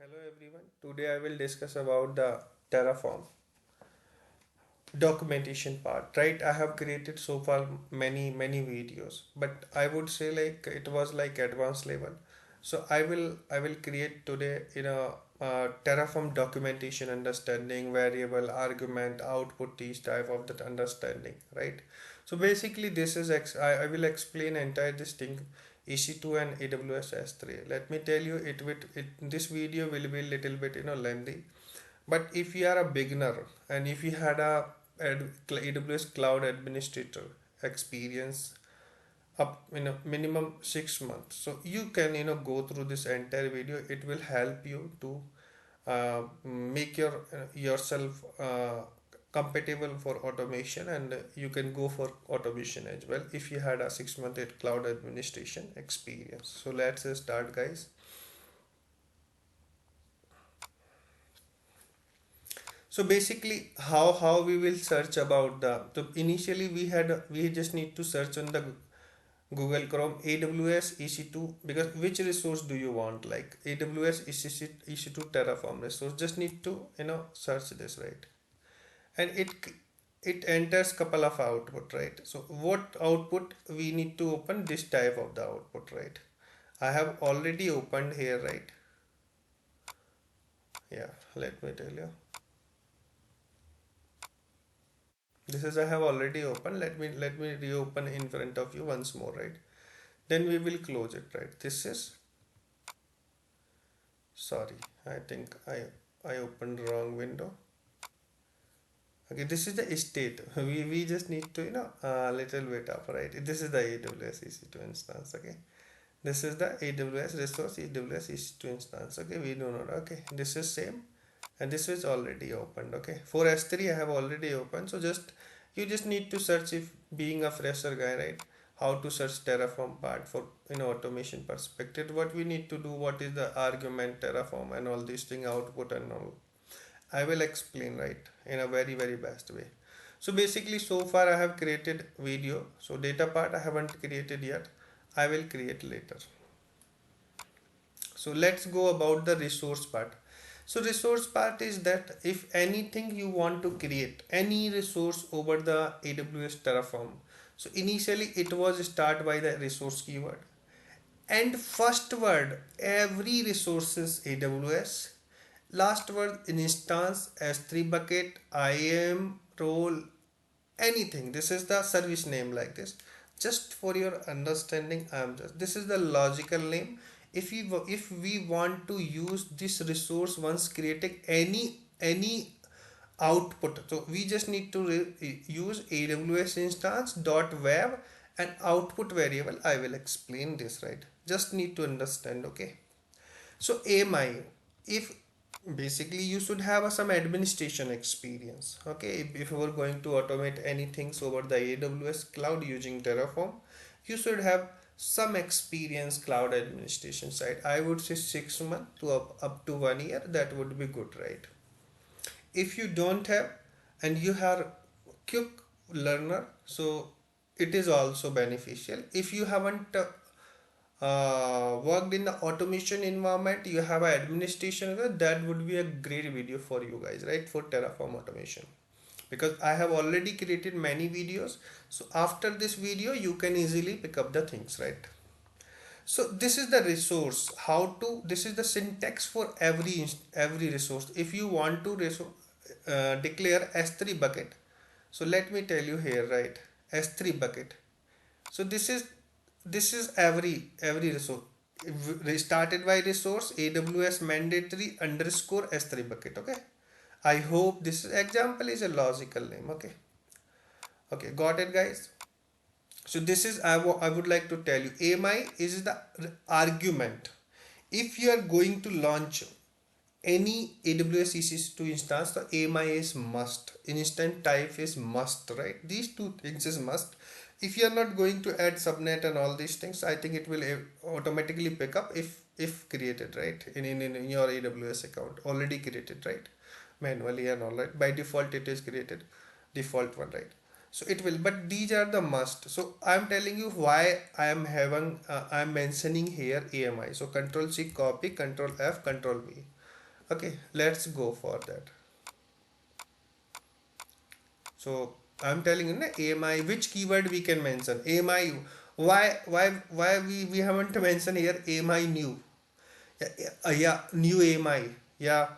Hello everyone. Today I will discuss about the Terraform documentation part. Right, I have created so far many videos, but I would say like it was like advanced level. So I will create today Terraform documentation understanding variable argument output these type of that understanding. Right. So basically this is I will explain entire this thing EC2 and AWS S3. Let me tell you this video will be little bit lengthy, but if you are a beginner and if you had a AWS cloud administrator experience up minimum 6 months, so you can go through this entire video. It will help you to make yourself compatible for automation, and you can go for automation as well if you had a 6 month cloud administration experience. So let's start, guys. So basically, how we will search about the, so initially we just need to search on the Google Chrome AWS EC2, because which resource do you want, like AWS EC2 Terraform resource. Just need to search this, right? And it enters couple of output, right? So what output we need to open? This type of the output, right? I have already opened here, right? Yeah, let me tell you. This is I have already opened. Let me reopen in front of you once more, right? Then we will close it, right? This is, sorry, I think I opened wrong window. Okay, this is the state. We just need to little bit up, right? This is the AWS EC2 instance. Okay, this is the AWS resource AWS EC2 instance. Okay, we do not. Okay, this is same, and this is already opened. Okay, for S3 I have already opened. So you just need to search, if being a fresher guy, right? How to search Terraform part for automation perspective. What we need to do, what is the argument Terraform and all these thing, output and all. I will explain, right, in a very best way. So basically so far I have created video. So data part I haven't created yet. I will create later. So let's go about the resource part. So resource part is that if anything you want to create any resource over the AWS Terraform. So initially it was start by the resource keyword, and first word every resource is AWS, last word instance S3 bucket IAM role, anything. This is the service name, like this. Just for your understanding, this is the logical name. If we want to use this resource once creating any output, so we just need to use AWS instance dot web and output variable. I will explain this, right? Just need to understand. Okay, so AMI, if basically you should have some administration experience. Okay, if you are going to automate anything over the AWS cloud using Terraform, you should have some experience cloud administration side. I would say 6 months to up to 1 year, that would be good, right? If you don't have and you are quick learner, so it is also beneficial. If you haven't worked in the automation environment, you have an administration, that would be a great video for you guys, right? For Terraform automation, because I have already created many videos. So after this video you can easily pick up the things, right? So this is the resource, how to, this is the syntax for every resource. If you want to declare S3 bucket, so let me tell you here, right? S3 bucket. So this is every resource. Started by resource AWS mandatory underscore S3 bucket. Okay, I hope this example is a logical name. Okay, got it, guys? So this is I would like to tell you, AMI is the argument. If you are going to launch any AWS EC2 instance, the AMI is must. Instant type is must, right? These two things is must. If you are not going to add subnet and all these things, I think it will automatically pick up if created, right? In your AWS account already created, right? Manually and all, right? By default it is created, default one, right? So it will, but these are the must. So I'm telling you why I am having I'm mentioning here AMI. So control C, copy, control F, control V. Okay, let's go for that. So I'm telling you, na, AMI, which keyword we can mention? AMI, why we haven't mentioned here AMI new? Yeah, yeah, new AMI, yeah,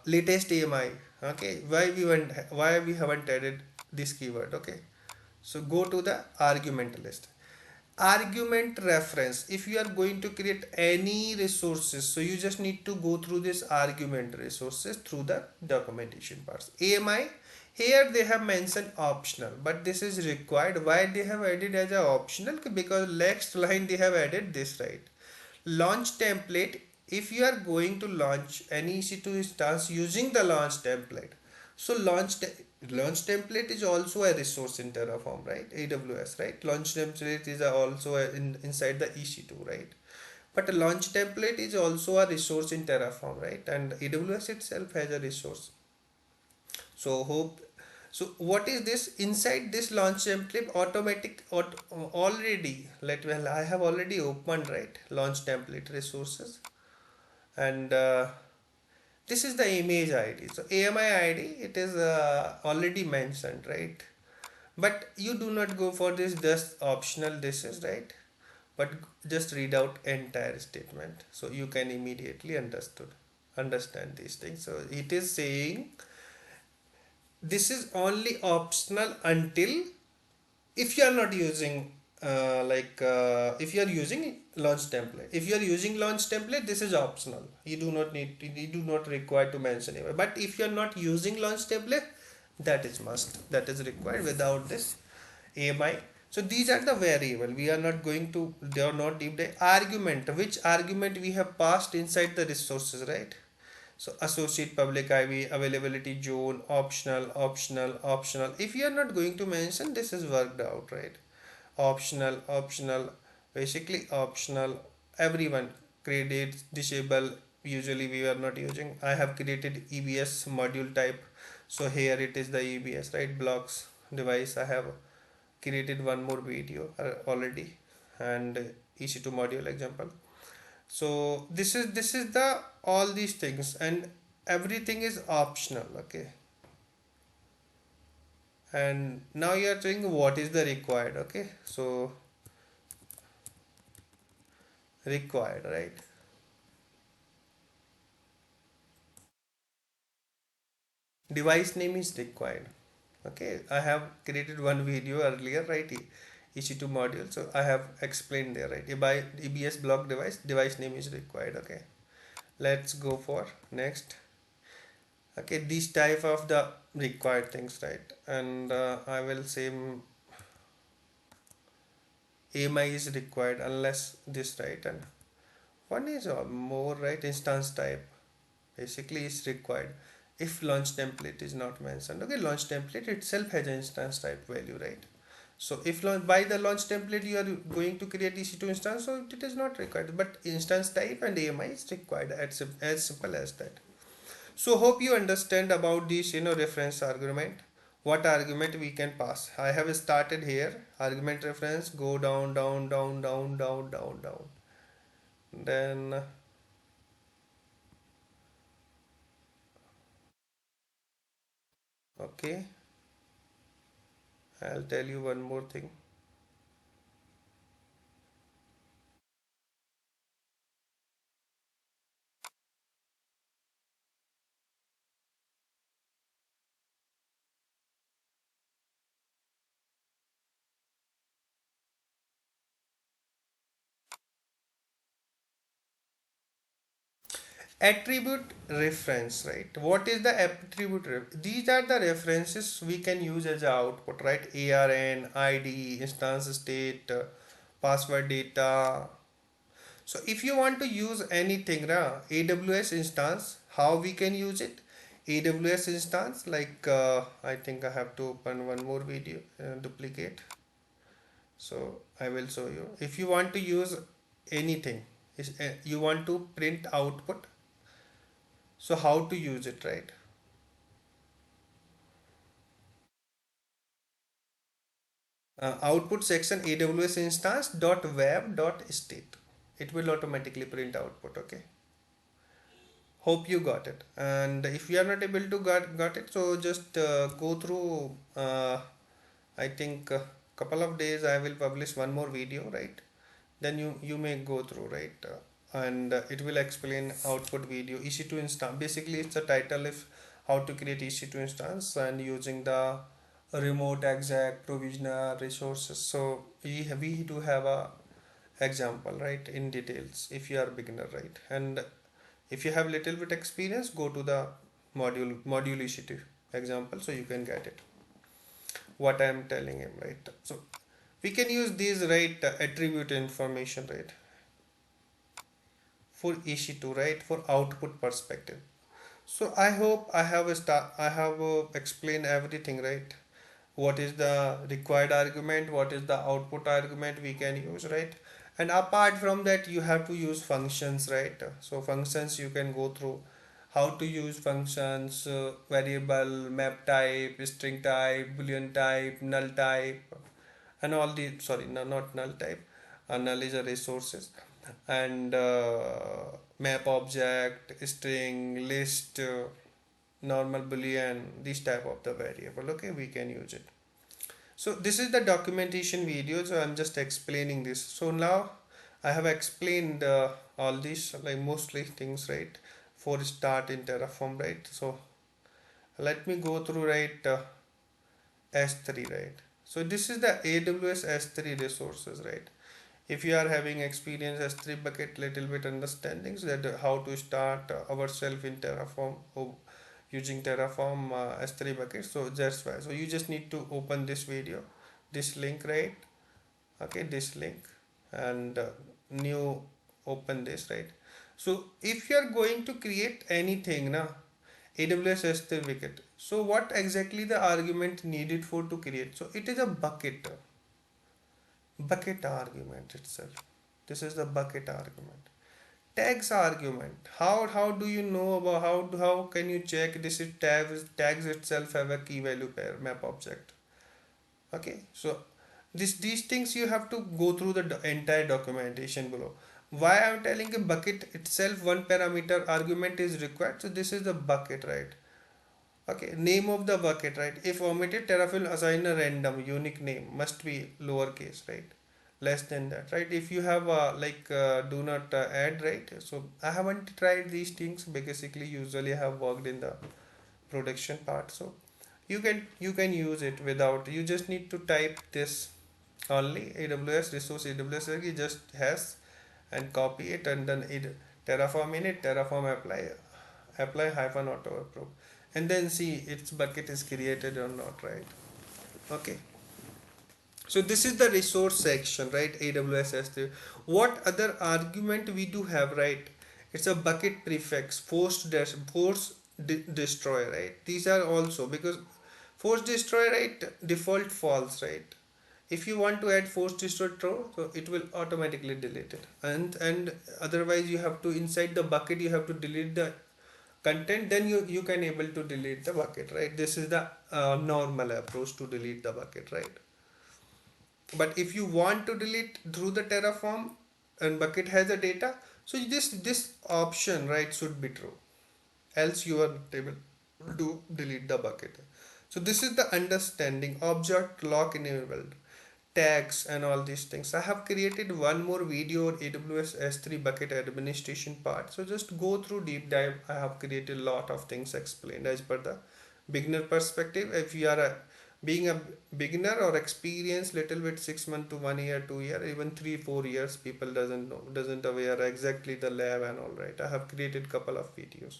latest AMI. Okay, why we haven't added this keyword? Okay, so go to the argument list. Argument reference. If you are going to create any resources, so you just need to go through this argument resources through the documentation parts. AMI, here they have mentioned optional, but this is required. Why they have added as a optional? Because next line they have added this, right? Launch template. If you are going to launch any EC2 instance using the launch template, so launch template is also a resource in Terraform, right? AWS, right? Launch template is also inside the EC2, right? But a launch template is also a resource in Terraform, right? And AWS itself has a resource. So hope. So what is this? Inside this launch template, already. Well, I have already opened, right? Launch template resources, and this is the image ID. So AMI ID, it is already mentioned, right? But you do not go for this, just optional this is, right? But just read out entire statement so you can immediately understand these things. So it is saying this is only optional until if you are not using if you are using launch template. If you are using launch template, this is optional. You do not require to mention it. But if you are not using launch template, that is must, that is required without this AMI. So these are the variable. We are not going to, they are not deep dive. Argument, which argument we have passed inside the resources, right? So associate public IV, availability zone, optional. If you are not going to mention, this is worked out, right? Optional, basically optional. Everyone credits disable. Usually we are not using. I have created EBS module type. So here it is the EBS, right? Blocks device. I have created one more video already, and EC2 module example. So this is the all these things, and everything is optional. Okay, and now you are saying what is the required. Okay, so required, right? Device name is required. Okay, I have created one video earlier, right? EC2 module, so I have explained there, right? By EBS block device name is required. Okay, let's go for next. Okay, these type of the required things, right? And I will say AMI is required unless this, right? And one is more, right? Instance type basically is required if launch template is not mentioned. Okay, launch template itself has an instance type value, right? So if by the launch template you are going to create EC2 instance, so it is not required, but instance type and AMI is required, as simple as that. So hope you understand about this, reference argument. What argument we can pass? I have started here. Argument reference, go down. Then okay, I'll tell you one more thing. Attribute reference, right? What is the these are the references we can use as a output, right? ARN, ID, instance state, password data. So if you want to use anything, AWS instance, how we can use it? AWS instance, like I think I have to open one more video, duplicate. So I will show you. If you want to use anything, you want to print output. So how to use it, right? Output section AWS instance dot web dot state. It will automatically print output. Okay. Hope you got it. And if you are not able to got it, so just go through. I think couple of days I will publish one more video, right? Then you may go through, right? And it will explain output video EC2 instance. Basically, it's a title if how to create EC2 instance and using the remote exec provisioner resources. So we do have a example, right, in details if you are beginner, right? And if you have little bit experience, go to the module EC2 example so you can get it what I am telling him, right? So we can use these, right, attribute information, right, for EC2, right, for output perspective. So I hope I have explained everything, right? What is the required argument, what is the output argument we can use, right? And apart from that, you have to use functions, right? So functions you can go through how to use functions, variable, map type, string type, boolean type, null type, and all the, sorry, no, not null type, null is a resources, and map object, string, list, normal boolean, this type of the variable, okay, we can use it. So this is the documentation video, so I'm just explaining this. So now I have explained all these, like mostly things, right, for start in Terraform, right? So let me go through, right, S3, right? So this is the AWS S3 resources, right? If you are having experience S3 bucket, little bit understandings that how to start ourselves in Terraform, using Terraform S3 bucket. So that's why. So you just need to open this video, this link, right? Okay, this link, and new, open this, right? So if you are going to create anything now, AWS S3 bucket. So what exactly the argument needed for to create? So it is a bucket argument itself. This is the bucket argument. Tags argument. How do you know about how can you check this is tags itself have a key value pair map object. Okay, so these things you have to go through the entire documentation below. Why I'm telling a bucket itself one parameter argument is required. So this is the bucket, right? Okay, name of the bucket, right? If omitted, Terraform assign a random unique name must be lowercase, right? Less than that, right? If you have do not add, right? So I haven't tried these things. Basically, usually I have worked in the production part, so you can use it without. You just need to type this only AWS resource AWS you just has and copy it and then it Terraform in it Terraform apply hyphen auto approve and then see its bucket is created or not, right? Okay, so this is the resource section, right? AWS S3. What other argument we do have, right? It's a bucket prefix, destroy, right? These are also because force destroy, right? Default false, right? If you want to add force destroy true, so it will automatically delete it. And otherwise you have to inside the bucket you have to delete the content. Then you can able to delete the bucket, right? This is the normal approach to delete the bucket, right? But if you want to delete through the Terraform and bucket has a data, so this option, right, should be true, else you are not able to delete the bucket. So this is the understanding object lock enabled tags and all these things. I have created one more video on AWS S3 bucket administration part, so just go through deep dive. I have created a lot of things explained as per the beginner perspective. If you are being a beginner or experienced little bit, 6 months to 1 year 2 year even 3 4 years, people doesn't know, doesn't aware exactly the lab and all, right? I have created couple of videos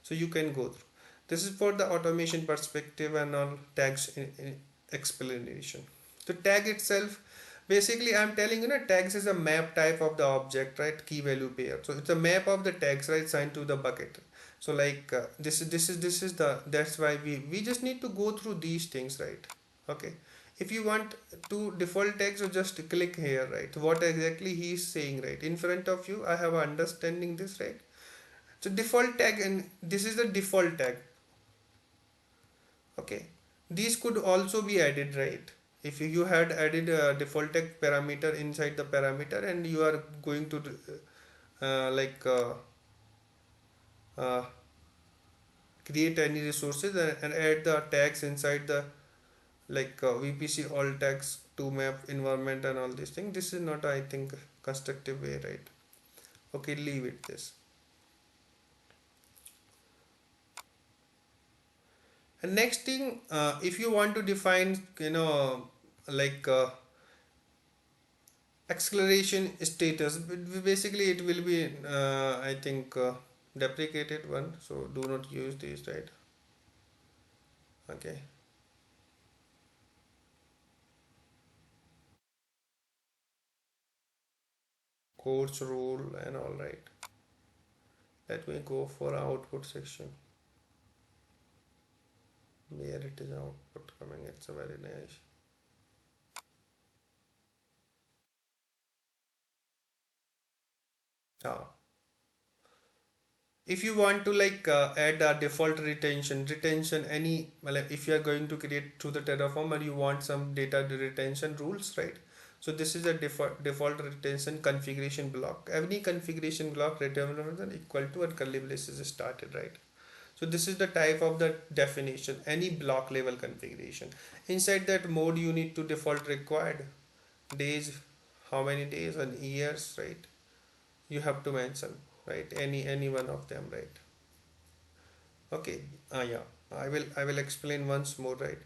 so you can go through. This is for the automation perspective and all tags explanation. So tag itself, basically I'm telling you, tags is a map type of the object, right? Key value pair. So it's a map of the tags, right, signed to the bucket. So like this is the, that's why we just need to go through these things, right? Okay, if you want to default tags, so just click here, right? What exactly he is saying, right, in front of you. I have a understanding this, right? So default tag, and this is the default tag. Okay, these could also be added, right? If you had added a default tag parameter inside the parameter and you are going to uh, create any resources and add the tags inside the like VPC all tags to map environment and all these things. This is not, I think, constructive way, right? Okay, leave it this. And next thing, if you want to define, like acceleration status, basically it will be, I think, deprecated one. So do not use these, right? Okay. Course rule and all, right. Let me go for output section. Where it is output coming, it's a very nice. Ah, if you want to like add a default retention any, well, if you are going to create through the Terraform and you want some data retention rules, right? So this is a default retention configuration block. Any configuration block return equal to and curly braces is started, right? So this is the type of the definition, any block level configuration. Inside that mode you need to default required days, how many days and years, right? You have to mention, right? Any one of them, right? Okay. Yeah, I will explain once more, right?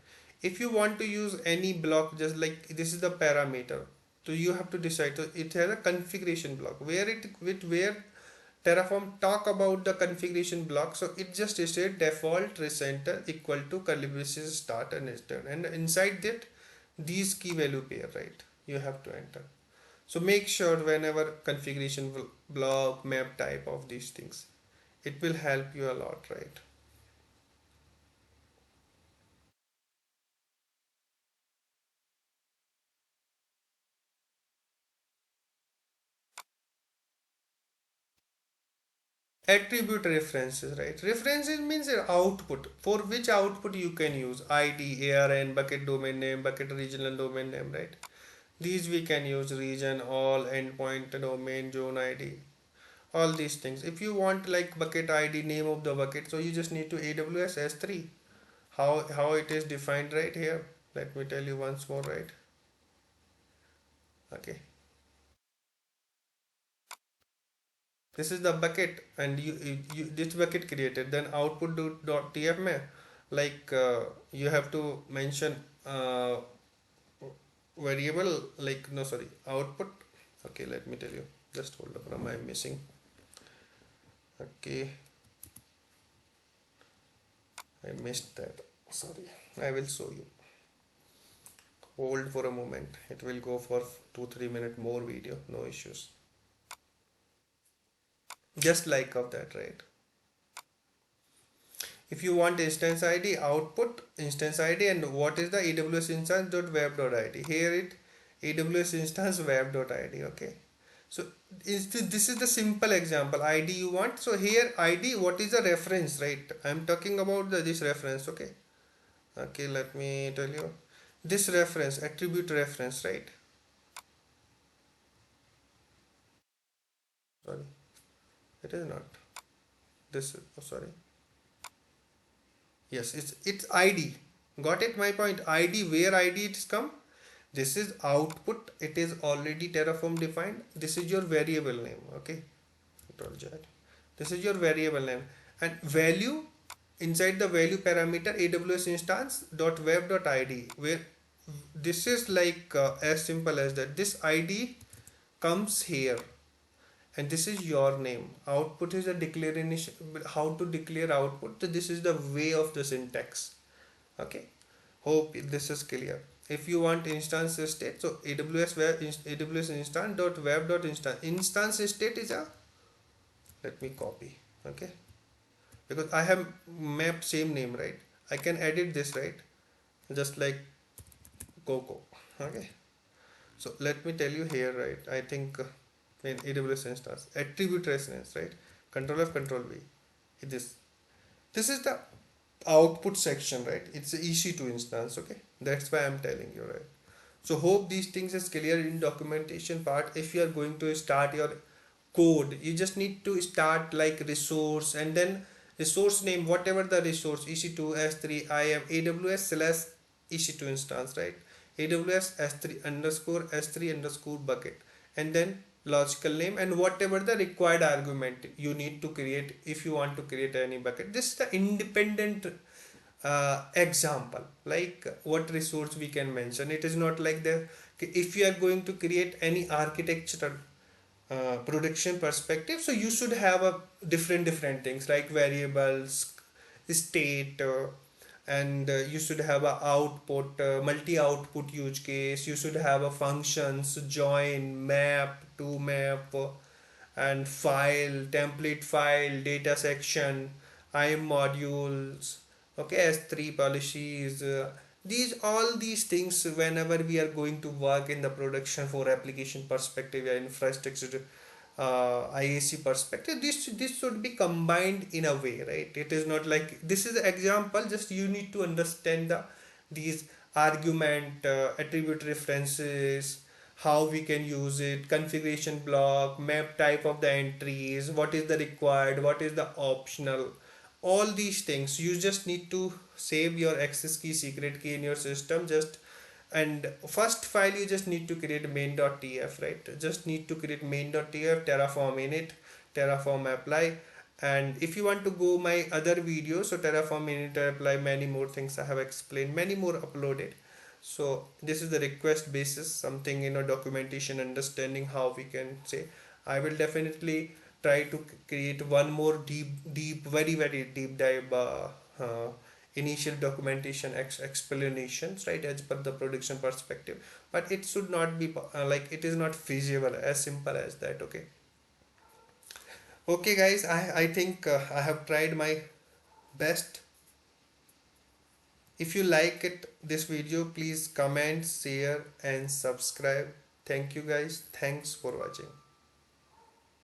If you want to use any block, just like this is the parameter, so you have to decide. So it has a configuration block where it with where Terraform talk about the configuration block. So it just said default recenter equal to curly braces start and return, and inside that these key value pair, right? You have to enter. So make sure whenever configuration block map type of these things, it will help you a lot, right? Attribute references, right? References means your output, for which output you can use id, arn, bucket domain name, bucket regional domain name, right? These we can use region, all, endpoint, domain, zone id, all these things. If you want like bucket id, name of the bucket, so you just need to AWS S3. How it is defined right here, let me tell you once more, right? Okay, this is the bucket, and you this bucket created, then output dot tf like you have to mention variable, like, no, sorry, output. Okay, let me tell you, just hold up, I'm missing. Okay, I missed that, sorry. I will show you, hold for a moment, it will go for 2-3 minute more video, no issues. Just like of that, right? If you want instance id, output instance id, and what is the AWS instance dot web dot id, here it AWS instance web dot id. Okay, so this is the simple example id you want. So here id, what is the reference, right? I'm talking about this reference. Okay, okay, let me tell you, this reference, attribute reference, right? Sorry, it is not this, oh, sorry. Yes, it's id. Got it, my point? Id, where id it's come. This is output, it is already Terraform defined. This is your variable name. Okay, control Z. This is your variable name, and value, inside the value parameter AWS instance dot web dot id, where this is like as simple as that. This id comes here, and this is your name. Output is a declaration, how to declare output. So this is the way of the syntax. Okay, hope this is clear. If you want instance state, so AWS instance dot web dot instance state is a, let me copy. Okay, because I have mapped same name, right? I can edit this, right? Just like Coco. Okay, so let me tell you here, right? I think in AWS instance attribute reference, right? Control F, Control V. This is the output section, right? It's a EC2 instance. Okay, that's why I'm telling you, right? So hope these things is clear in documentation part. If you are going to start your code. You just need to start like resource, and then resource name whatever the resource, EC2 S3, I am AWS slash EC2 instance, right? AWS S3 underscore S3 underscore bucket, and then logical name and whatever the required argument you need to create if you want to create any bucket. This is the independent example, like what resource we can mention. It is not like the, if you are going to create any architectural production perspective, so you should have a different things like variables, state, and you should have a output, multi output use case. You should have a functions, join, map, to map, and file, template file, data section, IAM modules, okay, S3 policies. These all these things, whenever we are going to work in the production for application perspective or infrastructure IAC perspective, this should be combined in a way, right? It is not like this is an example. Just you need to understand the these argument, attribute references, how we can use it, configuration block, map type of the entries, what is the required, what is the optional, all these things. You just need to save your access key, secret key in your system. Just, and first file you just need to create main.tf, right? Just need to create main.tf, terraform init, terraform apply. And if you want to go my other videos, so terraform init apply, many more things I have explained, many more uploaded. So this is the request basis, something, documentation, understanding how we can say. I will definitely try to create one more very deep dive initial documentation explanations, right, as per the production perspective. But it should not be like, it is not feasible as simple as that. Okay guys, I think I have tried my best. If you like it this video, please comment, share and subscribe. Thank you guys, thanks for watching.